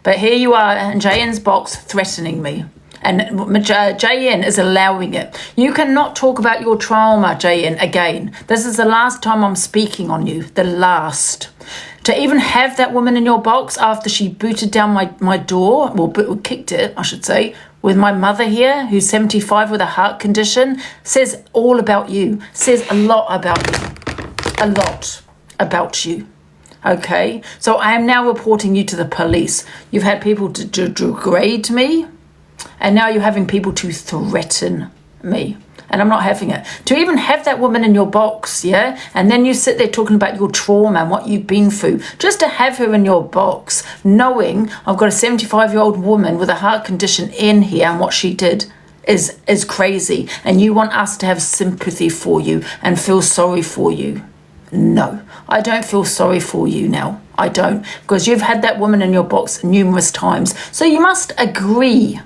But here you are in JN's box threatening me. And JN is allowing it. You cannot talk about your trauma, JN, again. This is the last time I'm speaking on you. The last. To even have that woman in your box after she booted down my door, well, kicked it, I should say, with my mother here, who's 75 with a heart condition, says all about you. Says a lot about you. A lot about you. Okay? So I am now reporting you to the police. You've had people to degrade me, and now you're having people to threaten me. And I'm not having it. To even have that woman in your box, yeah? And then you sit there talking about your trauma and what you've been through. Just to have her in your box, knowing I've got a 75-year-old woman with a heart condition in here and what she did is crazy. And you want us to have sympathy for you and feel sorry for you. No, I don't feel sorry for you now. I don't. Because you've had that woman in your box numerous times. So you must agree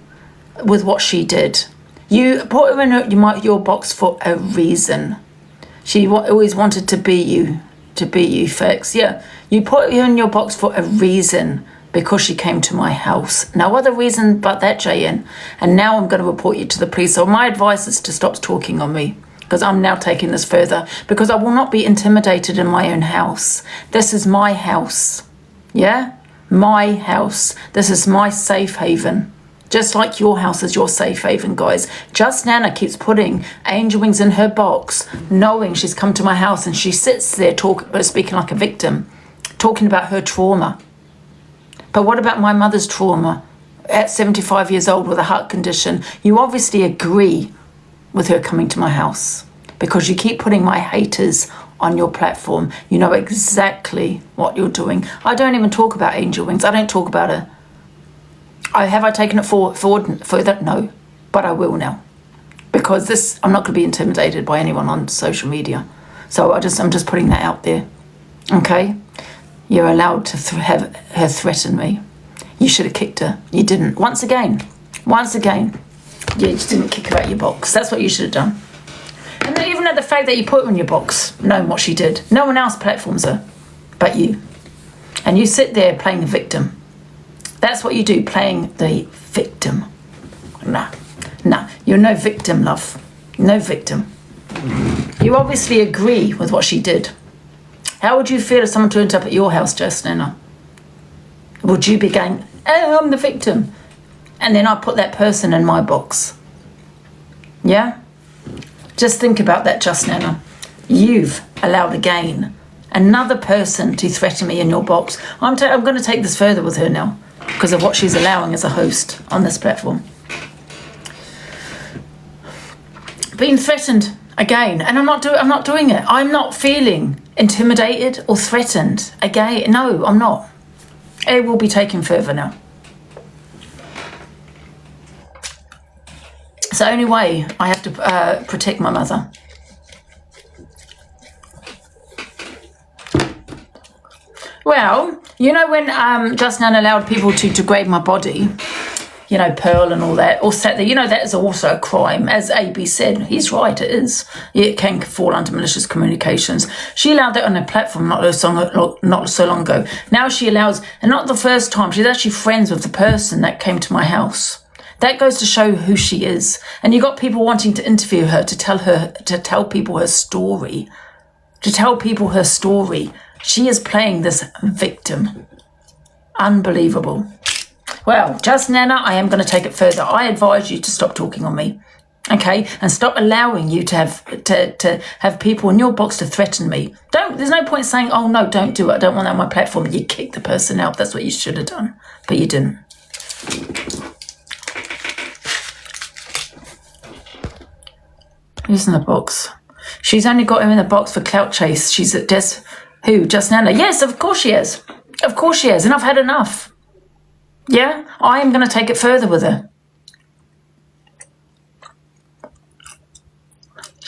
with what she did. You put her in your box for a reason. She always wanted to be you, Felix. Yeah, you put her in your box for a reason, because she came to my house. No other reason but that, JN. And now I'm going to report you to the police. So my advice is to stop talking on me, because I'm now taking this further, because I will not be intimidated in my own house. This is my house. Yeah? My house. This is my safe haven. Just like your house is your safe haven, guys. Just Nanna keeps putting angel wings in her box, knowing she's come to my house, and she sits there speaking like a victim, talking about her trauma. But what about my mother's trauma at 75 years old with a heart condition? You obviously agree with her coming to my house, because you keep putting my haters on your platform. You know exactly what you're doing. I don't even talk about angel wings. I don't talk about her. Have I taken it forward further? No, but I will now, because I'm not going to be intimidated by anyone on social media. So I'm just putting that out there. Okay, you're allowed to have her threaten me. You should have kicked her. You didn't. Once again, you just didn't kick her out your box. That's what you should have done. And then even at the fact that you put her in your box, knowing what she did, no one else platforms her but you, and you sit there playing the victim. That's what you do, playing the victim. Nah, you're no victim, love. No victim. You obviously agree with what she did. How would you feel if someone turned up at your house, Just Nanna? Would you be going, oh, I'm the victim, and then I put that person in my box? Yeah? Just think about that, Just Nanna. You've allowed again another person to threaten me in your box. I'm going to take this further with her now, because of what she's allowing as a host on this platform. Being threatened again, and I'm not doing it. I'm not feeling intimidated or threatened again. No, I'm not. It will be taken further now. It's the only way I have to protect my mother. Well, you know when Just Nanna allowed people to degrade my body, you know, Pearl and all that, or sat there, you know, that is also a crime. As AB said, he's right, it is. It can fall under malicious communications. She allowed that on her platform not so long ago. Now she allows, and not the first time, she's actually friends with the person that came to my house. That goes to show who she is. And you got people wanting to interview her, to tell people her story. She is playing this victim. Unbelievable. Well, Just Nanna, I am going to take it further. I advise you to stop talking on me, okay? And stop allowing you to have people in your box to threaten me. There's no point saying, oh, no, don't do it. I don't want that on my platform. You kick the person out. That's what you should have done. But you didn't. Who's in the box? She's only got him in the box for clout chase. She's at who? Just Nanna? Yes, of course she is. Of course she is. And I've had enough. Yeah? I am going to take it further with her.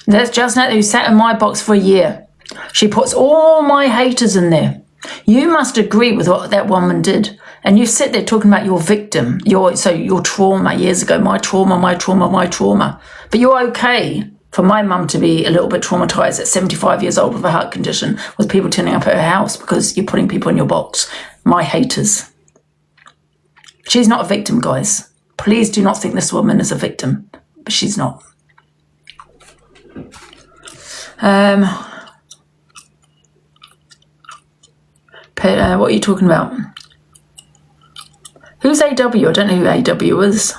There's Just Nanna who sat in my box for a year. She puts all my haters in there. You must agree with what that woman did. And you sit there talking about your victim, your trauma years ago, my trauma. But you're okay for my mum to be a little bit traumatized at 75 years old with a heart condition, with people turning up at her house because you're putting people in your box. My haters. She's not a victim, guys. Please do not think this woman is a victim, but she's not. What are you talking about? Who's AW? I don't know who AW is.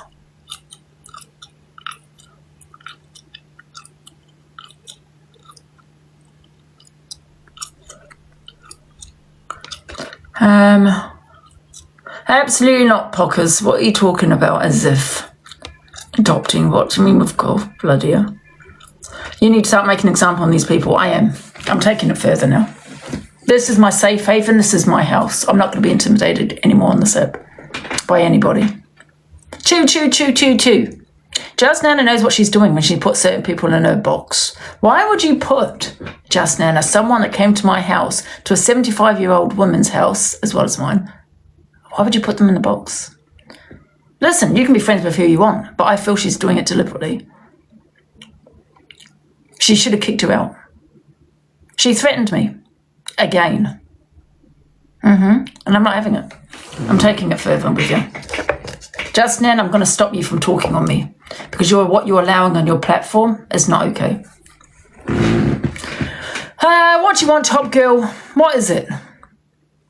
Absolutely not, Pockers. What are you talking about? As if adopting what? Do you mean with God? Bloody hell. You need to start making an example on these people. I am. I'm taking it further now. This is my safe haven. This is my house. I'm not going to be intimidated anymore on this app by anybody. Choo, choo, choo, choo, choo. Just Nanna knows what she's doing when she puts certain people in her box. Why would you put Just Nanna, someone that came to my house, to a 75-year-old woman's house, as well as mine, why would you put them in the box? Listen, you can be friends with who you want, but I feel she's doing it deliberately. She should have kicked her out. She threatened me. Again. And I'm not having it. I'm taking it further with you. Just Nanna, I'm going to stop you from talking on me, because what you're allowing on your platform is not okay. What do you want, Top Girl? What is it?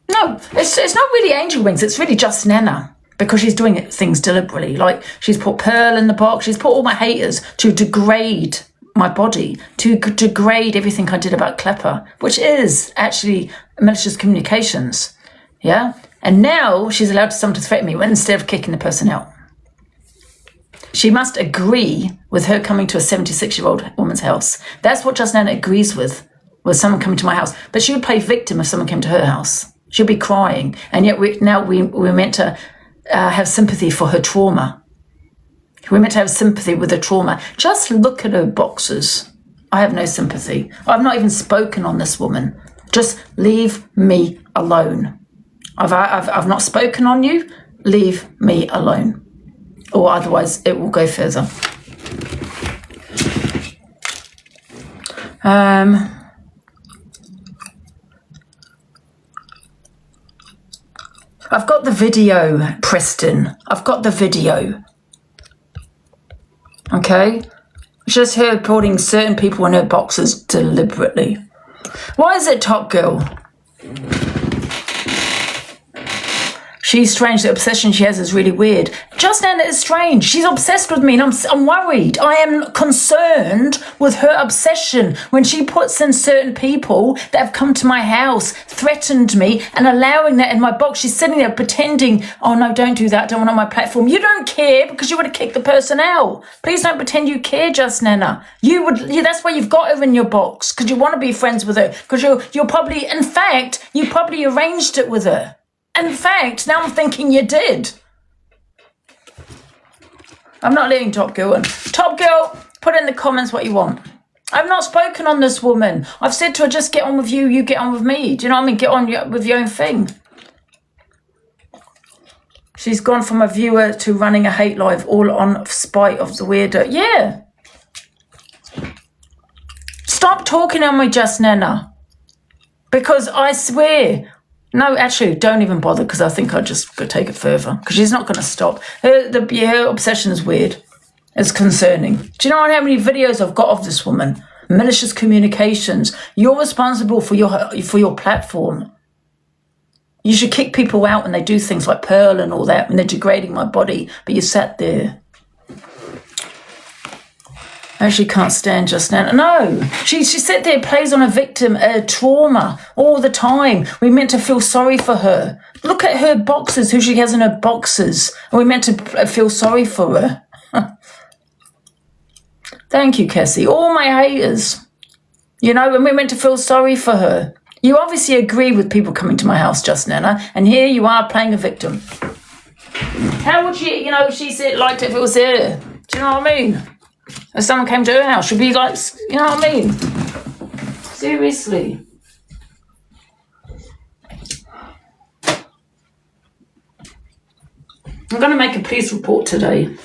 No, it's not really angel wings. It's really Just Nanna, because she's doing things deliberately. Like, she's put Pearl in the box. She's put all my haters to degrade my body, to degrade everything I did about Klepper, which is actually malicious communications. Yeah? And now she's allowed someone to threaten me instead of kicking the person out. She must agree with her coming to a 76-year-old woman's house. That's what Just Nanna agrees with someone coming to my house. But she would play victim if someone came to her house. She'll be crying. And yet we're meant to have sympathy for her trauma. We're meant to have sympathy with her trauma. Just look at her boxes. I have no sympathy. I've not even spoken on this woman. Just leave me alone. I've not spoken on you. Leave me alone. Or otherwise it will go further. I've got the video, Preston. I've got the video. Okay? It's just her putting certain people in her boxes deliberately. Why is it, Top Girl? She's strange. The obsession she has is really weird. Just Nanna is strange. She's obsessed with me and I'm worried. I am concerned with her obsession when she puts in certain people that have come to my house, threatened me, and allowing that in my box. She's sitting there pretending, oh no, don't do that. Don't want on my platform. You don't care because you would have kicked the person out. Please don't pretend you care, Just Nanna. That's why you've got her in your box, because you want to be friends with her, because you're probably, in fact, you probably arranged it with her. In fact, now I'm thinking you did. I'm not letting Top Girl in. Top Girl, put in the comments what you want. I've not spoken on this woman. I've said to her, just get on with you, you get on with me. Do you know what I mean? Get on with your own thing. She's gone from a viewer to running a hate live, all on spite of the weirdo. Yeah. Stop talking on me, Just Nanna. Because I swear... No, actually, don't even bother, because I think I'll just go take it further, because she's not going to stop. Her obsession is weird. It's concerning. Do you know how many videos I've got of this woman? Malicious communications. You're responsible for your platform. You should kick people out when they do things like Pearl and all that, when they're degrading my body, but you sat there. I actually can't stand Just Nanna. No, she sits there, plays on a victim, trauma all the time. We're meant to feel sorry for her. Look at her boxes, who she has in her boxes. And we're meant to feel sorry for her. Thank you, Cassie. All my haters. You know, and we're meant to feel sorry for her. You obviously agree with people coming to my house, Just Nanna, and here you are playing a victim. How would she, she said liked it if it was her? Do you know what I mean? If someone came to her house, she'd be like, you know what I mean? Seriously. I'm going to make a police report today.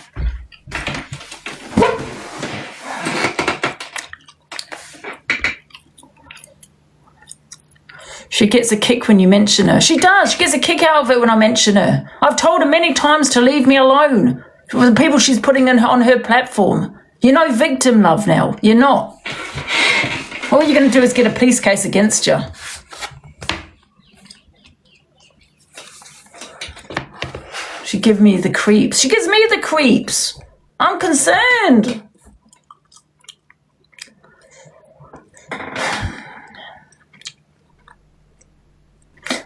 She gets a kick when you mention her. She does. She gets a kick out of it when I mention her. I've told her many times to leave me alone. For the people she's putting on her platform. You're no victim, love, now. You're not. All you're going to do is get a police case against you. She gives me the creeps. She gives me the creeps. I'm concerned.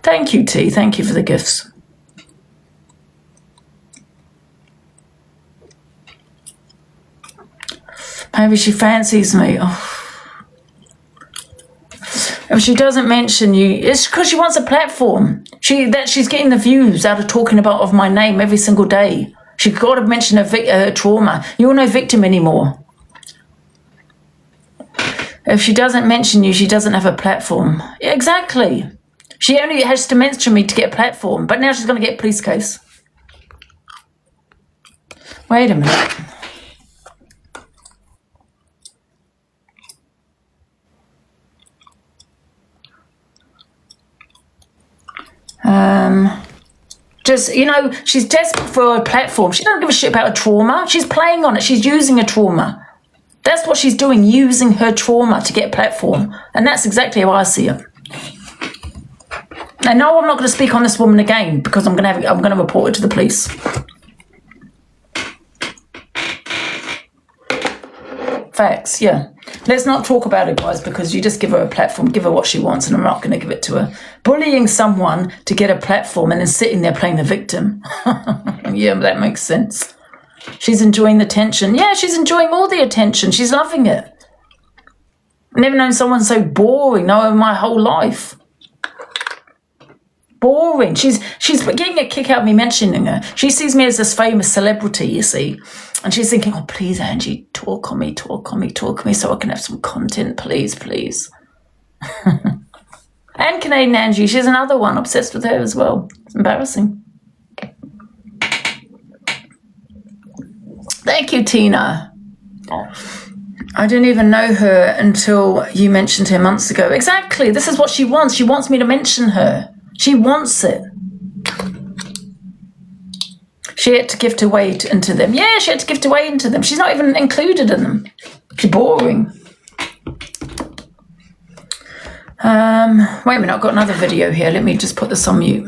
Thank you, T. Thank you for the gifts. Maybe she fancies me. Oh. If she doesn't mention you, it's because she wants a platform. She's getting the views out of talking of my name every single day. She's got to mention her trauma. You're no victim anymore. If she doesn't mention you, she doesn't have a platform. Yeah, exactly. She only has to mention me to get a platform, but now she's going to get a police case. Wait a minute. She's desperate for a platform. She doesn't give a shit about her trauma. She's playing on it. She's using her trauma. That's what she's doing, using her trauma to get a platform. And that's exactly how I see it. And no, I'm not going to speak on this woman again because I'm going to report her to the police. Facts, yeah. Let's not talk about it, guys, because you just give her a platform, give her what she wants, and I'm not going to give it to her. Bullying someone to get a platform and then sitting there playing the victim. Yeah, that makes sense. She's enjoying the attention. Yeah, she's enjoying all the attention. She's loving it. I've never known someone so boring, in my whole life. Boring. She's getting a kick out of me mentioning her. She sees me as this famous celebrity, you see. And she's thinking, oh, please, Angie, talk on me so I can have some content, please. And Canadian Angie, she's another one, obsessed with her as well. It's embarrassing. Thank you, Tina. I didn't even know her until you mentioned her months ago. Exactly. This is what she wants. She wants me to mention her. She wants it. She had to gift away into them. Yeah, she had to gift away into them. She's not even included in them. She's boring. Wait a minute, I've got another video here. Let me just put this on mute.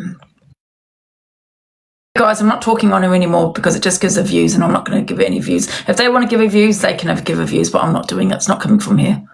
Guys, I'm not talking on her anymore because it just gives her views and I'm not going to give it any views. If they want to give her views, they can give her views, but I'm not doing that. It's not coming from here.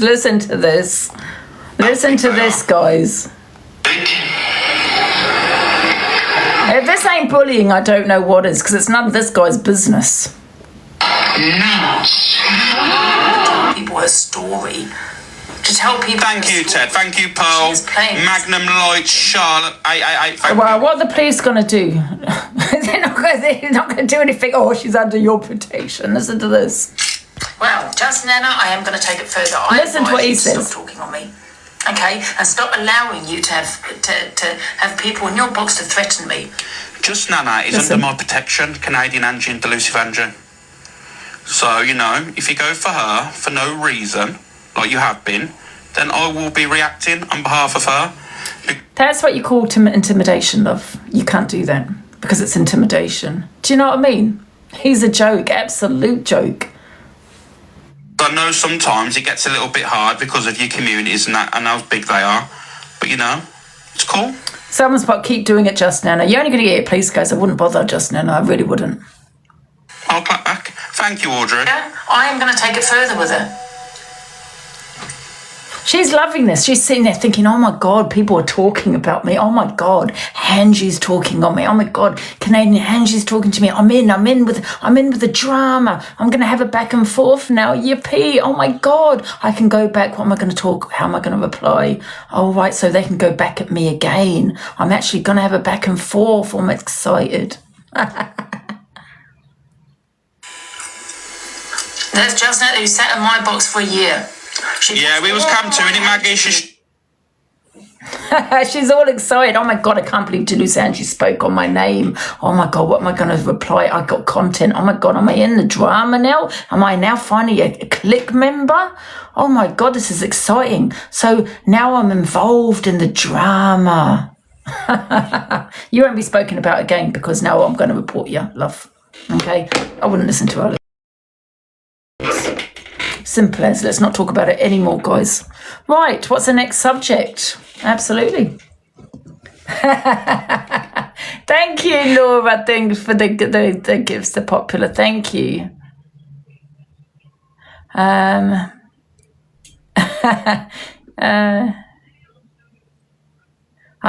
Listen to this. Listen to this, guys. If this ain't bullying, I don't know what is, because it's none of this guy's business. Tell people a story. To tell people. Thank you, Ted. Thank you, Pearl. Magnum Light, Charlotte. Well, what are the police going to do? They're not going to do anything. Oh, she's under your protection. Listen to this. Well, Just Nanna, I am going to take it further. Listen to what he says. Stop talking on me, okay, and stop allowing you to have people in your box to threaten me. Just Nanna is under my protection, Canadian Angie and Delusive Angie. So, if you go for her for no reason, like you have been, then I will be reacting on behalf of her. That's what you call intimidation, love. You can't do that because it's intimidation. Do you know what I mean? He's a joke, absolute joke. I know sometimes it gets a little bit hard because of your communities and how big they are. But, it's cool. Someone's about keep doing it, Just Nanna. You're only going to get a police case. I wouldn't bother, Just Nanna. I really wouldn't. I'll clap back. Thank you, Audrey. Yeah, I am going to take it further with her. She's loving this. She's sitting there thinking, oh my God, people are talking about me. Oh my God, Angie's talking on me. Oh my God, Canadian Angie's talking to me. I'm in with the drama. I'm going to have a back and forth now. Yippee. Oh my God, I can go back. What am I going to talk? How am I going to reply? Oh, right. So they can go back at me again. I'm actually going to have a back and forth. I'm excited. There's Just Nanna who sat in my box for a year. We was come to, innit, Maggie? She's all excited. Oh my God, I can't believe Deluse Angie spoke on my name. Oh my God, what am I going to reply? I got content. Oh my God, am I in the drama now? Am I now finally a clique member? Oh my God, this is exciting. So now I'm involved in the drama. You won't be spoken about again because now I'm going to report you, love. Okay? I wouldn't listen to her. Simple as. Let's not talk about it anymore, guys. Right, what's the next subject? Absolutely. Thank you, Laura. Thanks for the gifts, the popular. Thank you. I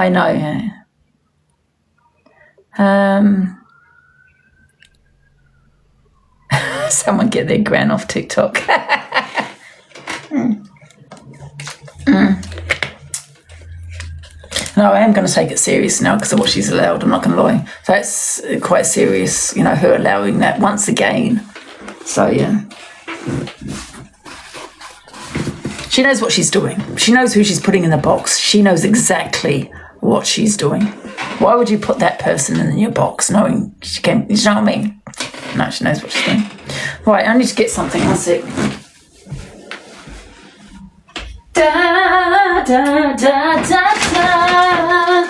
know. Someone get their gran off TikTok. No, I am going to take it serious now because of what she's allowed. I'm not going to lie. That's quite serious, her allowing that once again. So, yeah. She knows what she's doing. She knows who she's putting in the box. She knows exactly what she's doing. Why would you put that person in your box knowing she can, you know what I mean? No, she knows what she's doing. Right, I need to get something. One sec. Da, da, da, da, da.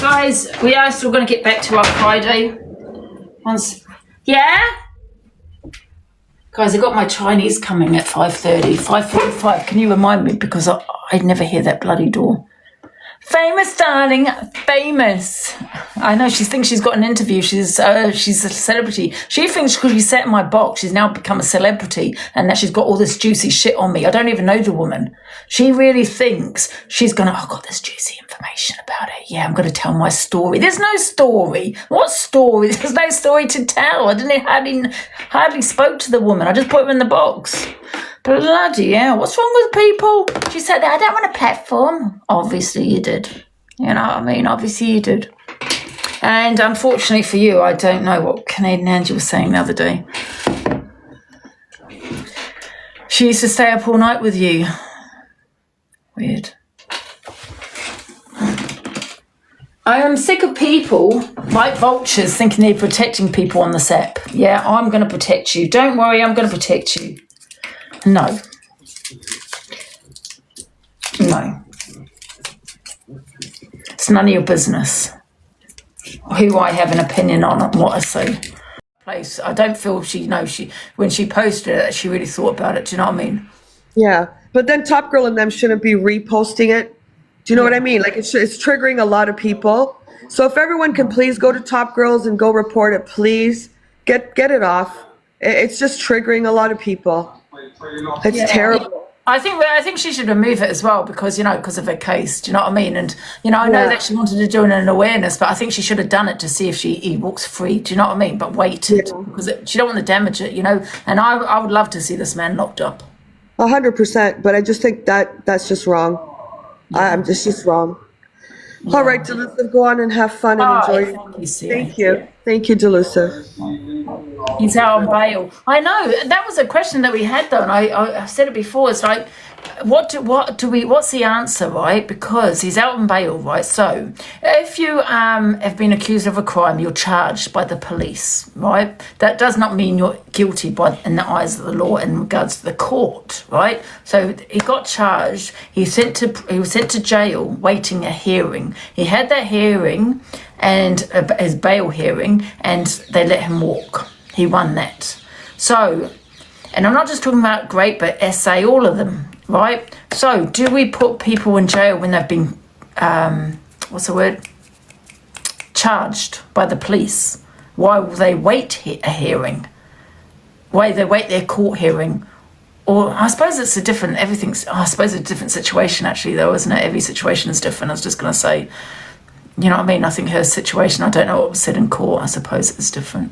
Guys, we are still going to get back to our Friday. Yeah? Guys, I got my Chinese coming at 5:30, 5:45. Can you remind me? Because I never hear that bloody door. Famous, darling, famous. I know, she thinks she's got an interview. She's a celebrity. She thinks because she sat in my box, she's now become a celebrity and that she's got all this juicy shit on me. I don't even know the woman. She really thinks she's going to, I've got this juicy information about her. Yeah, I'm going to tell my story. There's no story. What story? There's no story to tell. I hardly spoke to the woman. I just put her in the box. Bloody hell, what's wrong with people? She said, I don't want a platform. Obviously you did. You know what I mean? Obviously you did. And unfortunately for you, I don't know what Canadian Angie was saying the other day. She used to stay up all night with you. Weird. I am sick of people like vultures thinking they're protecting people on the set. Yeah, I'm going to protect you. Don't worry, I'm going to protect you. No. No. It's none of your business who I have an opinion on and what I say. Place. I don't feel when she posted it, she really thought about it. Do you know what I mean? Yeah, but then Top Girl and them shouldn't be reposting it. Do you know what I mean? Like it's triggering a lot of people. So if everyone can please go to Top Girls and go report it, please get it off. It's just triggering a lot of people. It's terrible. I think she should remove it as well because of her case. Do you know what I mean? And I know that she wanted to do an awareness, but I think she should have done it to see if he walks free. Do you know what I mean? But waited because she don't want to damage it. And I would love to see this man locked up. 100%, but I just think that's just wrong. It's just wrong. Yeah. All right, Delusive, go on and have fun and enjoy. Thank you. Thank you, Delusive. He's out on bail. I know. That was a question that we had, though, and I've said it before. It's like, what's the answer, right? Because he's out on bail, right? So if you have been accused of a crime, you're charged by the police, right? That does not mean you're guilty in the eyes of the law in regards to the court, right? So he got charged. He was sent to jail, waiting a hearing. He had that hearing and his bail hearing, and they let him walk. He won that. So, and I'm not just talking about Great, but SA, all of them, right? So, do we put people in jail when they've been, charged by the police? Why will they wait a hearing? why they wait their court hearing. Or I suppose it's a different, I suppose it's a different situation actually though, isn't it? Every situation is different. I was just going to say, you know what I mean? I think her situation, I don't know what was said in court. I suppose it's different.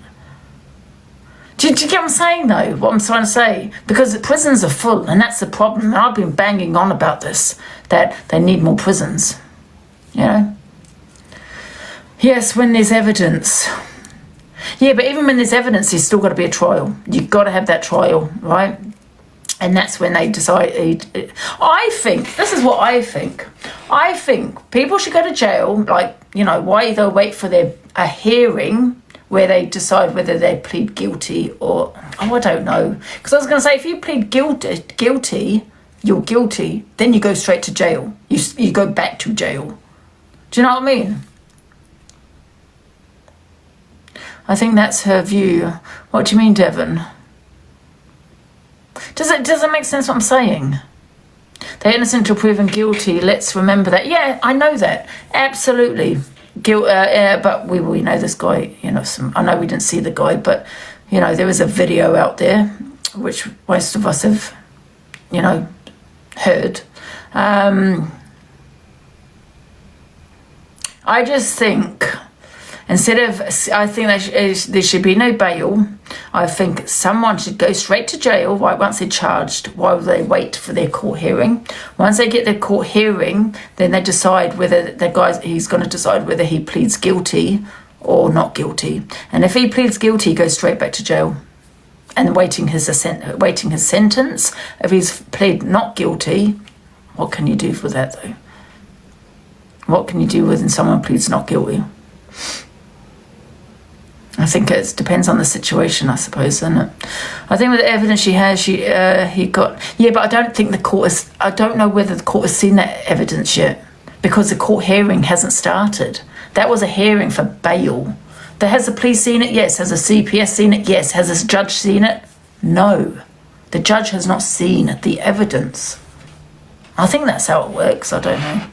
Do you get what I'm saying though? What I'm trying to say? Because the prisons are full and that's the problem. And I've been banging on about this, that they need more prisons, you know? Yes, when there's evidence. Yeah, but even when there's evidence, there's still got to be a trial. You've got to have that trial, right? And that's when they decide. I think, this is what I think. I think people should go to jail, like, you know, why they'll wait for a hearing where they decide whether they plead guilty or, I don't know. Because I was going to say, if you plead guilty, you're guilty, then you go straight to jail. You go back to jail. Do you know what I mean? I think that's her view. What do you mean, Devon? Does it make sense what I'm saying? They're innocent till proven guilty. Let's remember that. Yeah, I know that. Absolutely. But we know this guy, you know, I know we didn't see the guy, but, you know, there was a video out there, which most of us have, you know, heard. I just think... I think there should be no bail. I think someone should go straight to jail right once they're charged while they wait for their court hearing. Once they get their court hearing, then they decide whether he's going to decide whether he pleads guilty or not guilty. And if he pleads guilty, he goes straight back to jail and waiting his sentence. If he's pled not guilty, what can you do for that though? What can you do when someone pleads not guilty? I think it depends on the situation, I suppose, doesn't it? I think with the evidence she has, he got... Yeah, but I don't think the court has... I don't know whether the court has seen that evidence yet because the court hearing hasn't started. That was a hearing for bail. Has the police seen it? Yes. Has the CPS seen it? Yes. Has the judge seen it? No. The judge has not seen the evidence. I think that's how it works. I don't know.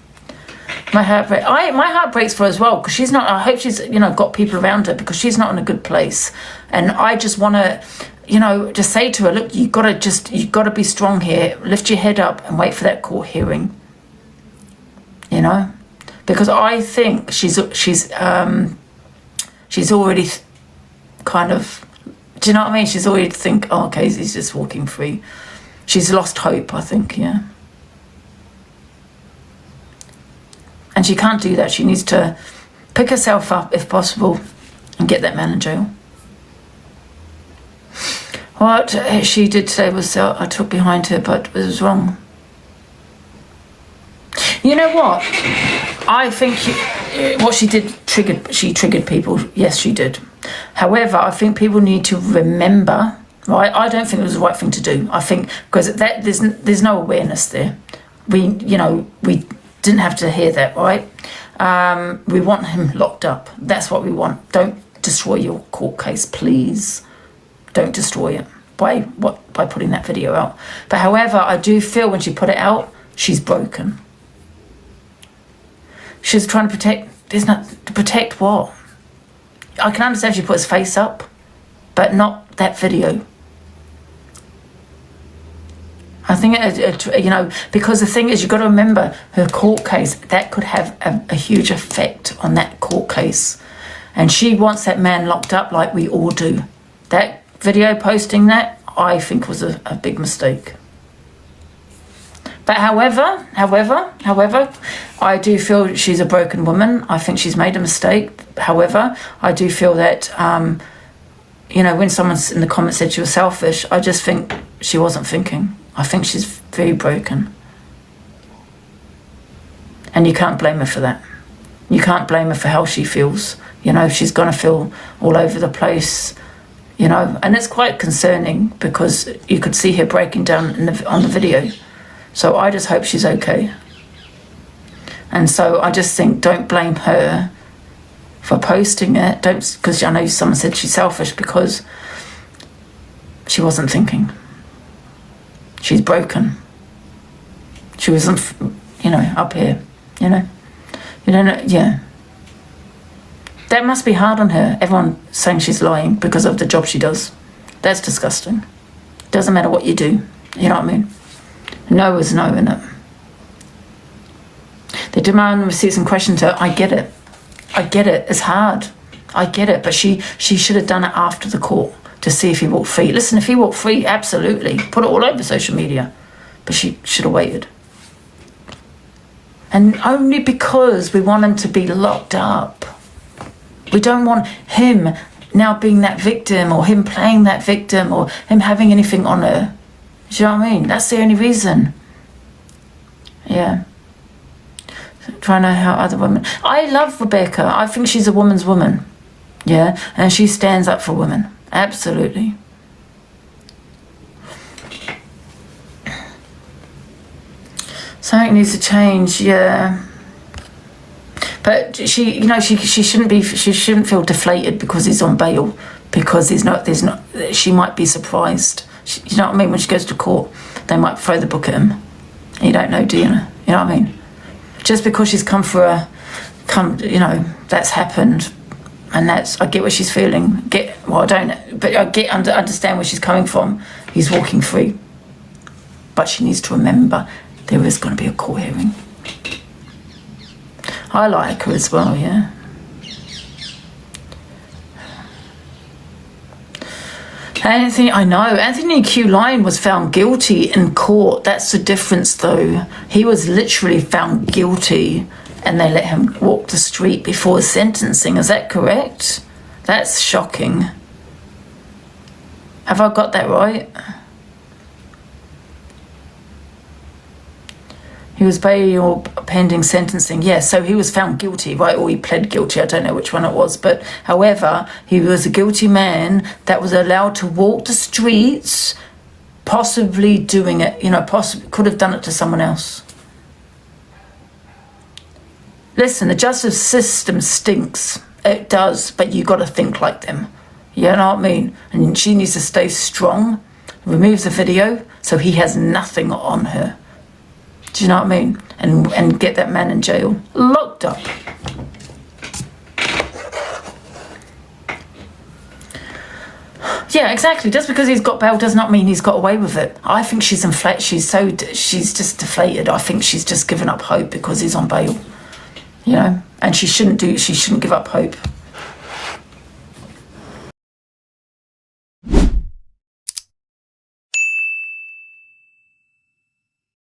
My heart breaks for her as well because she's not. I hope she's, you know, got people around her because she's not in a good place. And I just want to, you know, just say to her, look, you've got to be strong here. Lift your head up and wait for that court hearing. You know, because I think she's already kind of. Do you know what I mean? She's already think, oh, okay, he's just walking free. She's lost hope, I think. Yeah. And she can't do that. She needs to pick herself up, if possible, and get that man in jail. What she did today was I took behind her, but it was wrong. You know what? I think what she did triggered people. Yes, she did. However, I think people need to remember, right? I don't think it was the right thing to do. I think because there's no awareness there. We didn't have to hear that, right? We want him locked up. That's what we want. Don't destroy your court case, please. Don't destroy it by putting that video out. But however, I do feel when she put it out, she's broken. She's trying to protect. To protect what? I can understand if she put his face up, but not that video. I think, because the thing is, you've got to remember her court case, that could have a huge effect on that court case. And she wants that man locked up like we all do. That video posting that, I think was a big mistake. But however, I do feel she's a broken woman. I think she's made a mistake. However, I do feel that, when someone's in the comments said she was selfish, I just think she wasn't thinking. I think she's very broken. And you can't blame her for that. You can't blame her for how she feels. She's going to feel all over the place, and it's quite concerning because you could see her breaking down on the video. So I just hope she's okay. And so I just think don't blame her for posting it. Because I know someone said she's selfish because she wasn't thinking. She's broken. She wasn't, up here, You don't know, yeah. That must be hard on her. Everyone saying she's lying because of the job she does. That's disgusting. Doesn't matter what you do. You know what I mean? No is no, innit? The demand receipts and questions her. I get it. It's hard. I get it. But she should have done it after the court to see if he walked free. Listen, if he walked free, absolutely. Put it all over social media. But she should have waited. And only because we want him to be locked up. We don't want him now being that victim, or him playing that victim, or him having anything on her. Do you know what I mean? That's the only reason. Yeah. Trying to help other women. I love Rebecca. I think she's a woman's woman. Yeah. And she stands up for women. Absolutely. Something needs to change, yeah. But she, you know, she shouldn't feel deflated because he's on bail, because she might be surprised. You know what I mean? When she goes to court, they might throw the book at him. You don't know, do you? You know what I mean? Just because she's you know, that's happened, and I get what she's feeling. I don't, but I understand where she's coming from. He's walking free, but she needs to remember there is going to be a court hearing. I like her as well, yeah. Anthony Q. Lyon was found guilty in court. That's the difference, though. He was literally found guilty, and they let him walk the street before sentencing. Is that correct? That's shocking. Have I got that right? He was bail pending sentencing. Yeah, so he was found guilty, right? Or he pled guilty. I don't know which one it was. But however, he was a guilty man that was allowed to walk the streets, possibly doing it, you know, possibly could have done it to someone else. Listen, the justice system stinks. It does, but you got to think like them. You know what I mean? And she needs to stay strong. Removes the video so he has nothing on her. Do you know what I mean? And get that man in jail. Locked up. Yeah, exactly. Just because he's got bail does not mean he's got away with it. I think she's inflated. She's just deflated. I think she's just given up hope because he's on bail. You know? And she shouldn't give up hope.